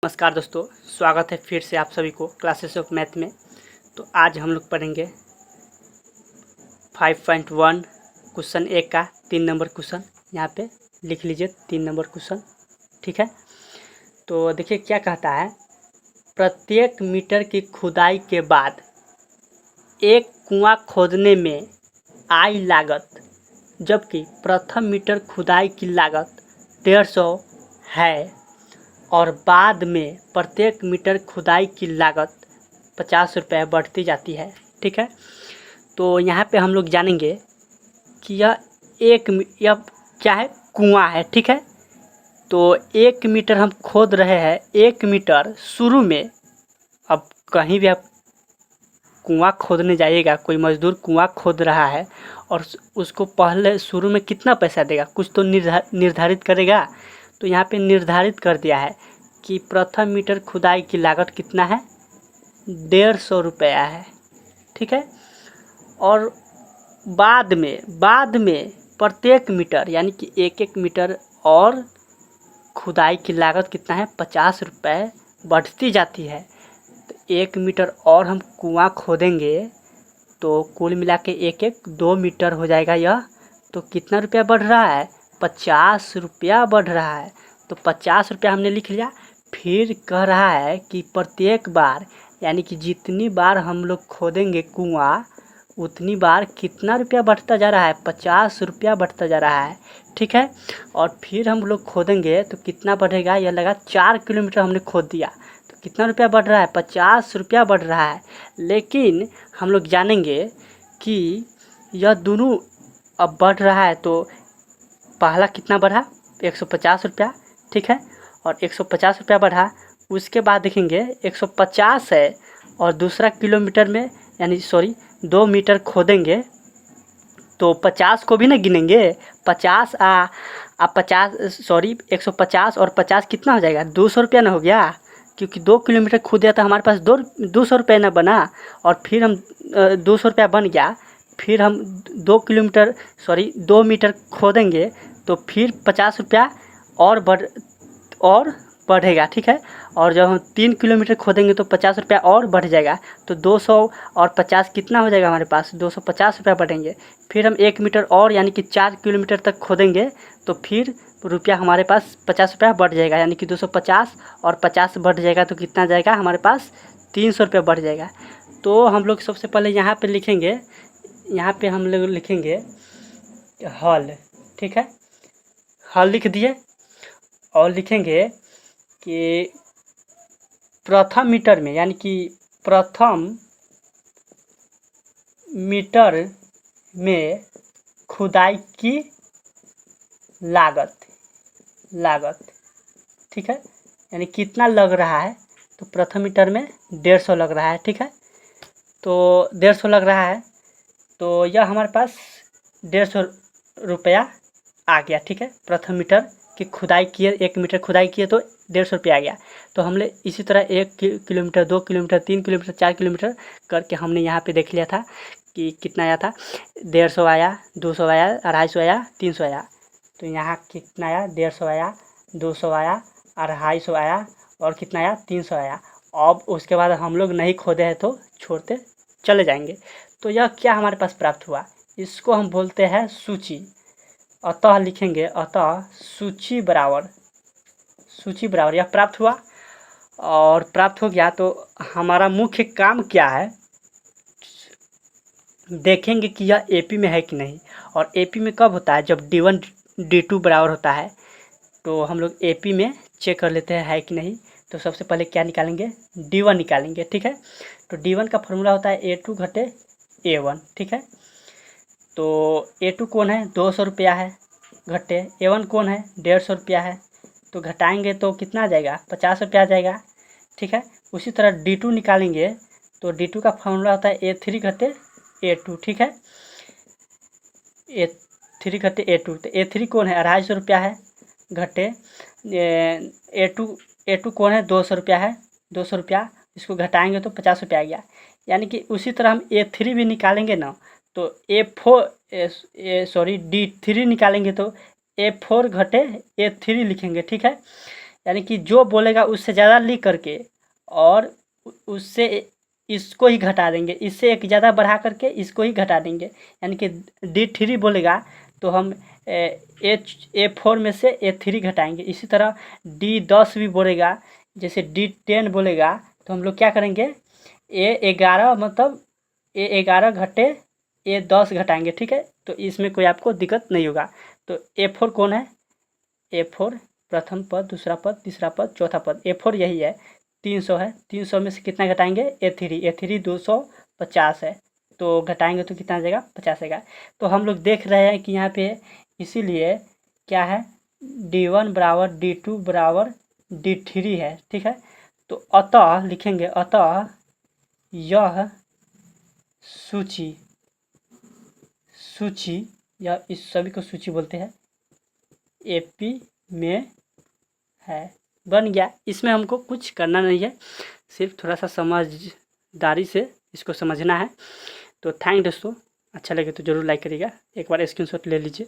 नमस्कार दोस्तों, स्वागत है फिर से आप सभी को क्लासेस ऑफ मैथ में। तो आज हम लोग पढ़ेंगे 5.1 क्वेश्चन ए का 3 नंबर क्वेश्चन। यहाँ पे लिख लीजिए 3 नंबर क्वेश्चन, ठीक है। तो देखिए क्या कहता है, प्रत्येक मीटर की खुदाई के बाद एक कुआं खोदने में आई लागत, जबकि प्रथम मीटर खुदाई की लागत 150 है और बाद में प्रत्येक मीटर खुदाई की लागत 50 रुपये बढ़ती जाती है, ठीक है। तो यहाँ पे हम लोग जानेंगे कि यह क्या है, कुआं है, ठीक है। तो 1 मीटर हम खोद रहे हैं। 1 मीटर शुरू में, अब कहीं भी आप कुआं खोदने जाइएगा, कोई मजदूर कुआं खोद रहा है और उसको पहले शुरू में कितना पैसा देगा, कुछ तो निर्धारित करेगा। तो यहाँ पे निर्धारित कर दिया है कि प्रथम मीटर खुदाई की लागत कितना है, 150 रुपया है, ठीक है। और बाद में प्रत्येक मीटर यानी कि एक मीटर और खुदाई की लागत कितना है, 50 रुपये बढ़ती जाती है। तो 1 मीटर और हम कुआं खोदेंगे तो कुल मिला के 2 मीटर हो जाएगा यह। तो कितना रुपया बढ़ रहा है, 50 रुपया बढ़ रहा है। तो 50 रुपया हमने लिख लिया। फिर कह रहा है कि प्रत्येक बार यानी कि जितनी बार हम लोग खोदेंगे कुआं उतनी बार कितना रुपया बढ़ता जा रहा है, 50 रुपया बढ़ता जा रहा है, ठीक है। और फिर हम लोग खोदेंगे तो कितना बढ़ेगा, यह लगा 4 किलोमीटर हमने खोद दिया तो कितना रुपया बढ़ रहा है, 50 रुपया बढ़ रहा है। लेकिन हम लोग जानेंगे कि यह दोनों अब बढ़ रहा है। तो पहला कितना बढ़ा, 150 रुपया, ठीक है। और 150 रुपया बढ़ा, उसके बाद देखेंगे 150 है और दूसरा किलोमीटर में यानी 2 मीटर खोदेंगे तो 50 को भी ना गिनेंगे। 50 150 और 50 कितना हो जाएगा, 200 रुपया ना हो गया, क्योंकि 2 किलोमीटर खोदा तो हमारे पास 200 रुपये ना बना। और फिर हम 200 रुपया बन गया। फिर हम 2 मीटर खोदेंगे तो फिर 50 रुपया और बढ़ेगा, ठीक है। और जब हम 3 किलोमीटर खोदेंगे तो 50 रुपया और बढ़ जाएगा। तो 200 और 50 कितना हो जाएगा, हमारे पास 250 रुपया बढ़ेंगे। फिर हम 1 मीटर और यानी कि 4 किलोमीटर तक खोदेंगे तो फिर रुपया हमारे पास 50 रुपया बढ़ जाएगा, यानी कि 250 और 50 बढ़ जाएगा तो कितना जाएगा हमारे पास, 300 रुपया बढ़ जाएगा। तो हम लोग सबसे पहले यहाँ पे लिखेंगे, यहाँ पे हम लोग लिखेंगे हल, ठीक है। हल लिख दिए और लिखेंगे कि प्रथम मीटर में यानी कि प्रथम मीटर में खुदाई की लागत, ठीक है, यानी कितना लग रहा है। तो प्रथम मीटर में 150 लग रहा है, ठीक है। तो 150 लग रहा है तो यह हमारे पास 150 रुपया आ गया, ठीक है। प्रथम मीटर की खुदाई किए, 1 मीटर खुदाई किए तो 150 रुपया आ गया। तो हमने इसी तरह 1 किलोमीटर, 2 किलोमीटर, 3 किलोमीटर, 4 किलोमीटर करके हमने यहाँ पे देख लिया था कि कितना आया था, 150 आया, 200 आया, 250 आया, 300 आया। तो यहाँ कितना आया, 150 आया, 200 आया, 250 आया और कितना आया, 300 आया। अब उसके बाद हम लोग नहीं खोदे हैं तो छोड़ते चले जाएंगे। तो यह क्या हमारे पास प्राप्त हुआ, इसको हम बोलते हैं सूची। अतः लिखेंगे, अतः सूची बराबर यह प्राप्त हुआ। और प्राप्त हो गया तो हमारा मुख्य काम क्या है, देखेंगे कि यह एपी में है कि नहीं। और एपी में कब होता है, जब D1 D2 बराबर होता है। तो हम लोग एपी में चेक कर लेते हैं है कि नहीं। तो सबसे पहले क्या निकालेंगे, D1 निकालेंगे, ठीक है। तो D1 का फॉर्मूला होता है A2 घटे A1, ठीक है। तो A2 कौन है, 200 रुपया है, घटे A1 कौन है, 150 रुपया है। तो घटाएंगे तो कितना आ जाएगा, 50 रुपया आ जाएगा, ठीक है। उसी तरह D2 निकालेंगे तो D2 का फॉर्मूला होता है A3 घटे A2, ठीक है। A3 घटे A2, तो A3 कौन है, 250 रुपया है, घटे A2 कौन है, 200 रुपया है, 200 रुपया, इसको घटाएंगे तो 50 रुपया आ गया। यानी कि उसी तरह हम A3 भी निकालेंगे ना तो D3 निकालेंगे तो A4 घटे A3 लिखेंगे, ठीक है। यानी कि जो बोलेगा उससे ज़्यादा लिख करके और उससे इसको ही घटा देंगे, इससे एक ज़्यादा बढ़ा करके इसको ही घटा देंगे। यानी कि D3 बोलेगा तो हम A4 में से A3 घटाएंगे। इसी तरह D10 भी बोलेगा, जैसे D10 बोलेगा तो हम लोग क्या करेंगे, A11 मतलब A11 घटे A10 घटाएंगे। ठीक है, तो इसमें कोई आपको दिक्कत नहीं होगा। तो A4 कौन है, A4 प्रथम पद, दूसरा पद, तीसरा पद, चौथा पद, A4 यही है। 300 है, 300 में से कितना घटाएंगे, A3 250 है, तो घटाएंगे तो कितना आ जाएगा, 50 आएगा। तो हम लोग देख रहे हैं कि यहाँ पे इसीलिए क्या है, D1 बराबर D2 बराबर D3 है। ठीक है, तो अतः लिखेंगे, अतः यह सूची या इस सभी को सूची बोलते हैं, AP में है। बन गया। इसमें हमको कुछ करना नहीं है, सिर्फ थोड़ा सा समझदारी से इसको समझना है। तो थैंक दोस्तों, अच्छा लगे तो ज़रूर लाइक करिएगा, एक बार स्क्रीनशॉट ले लीजिए।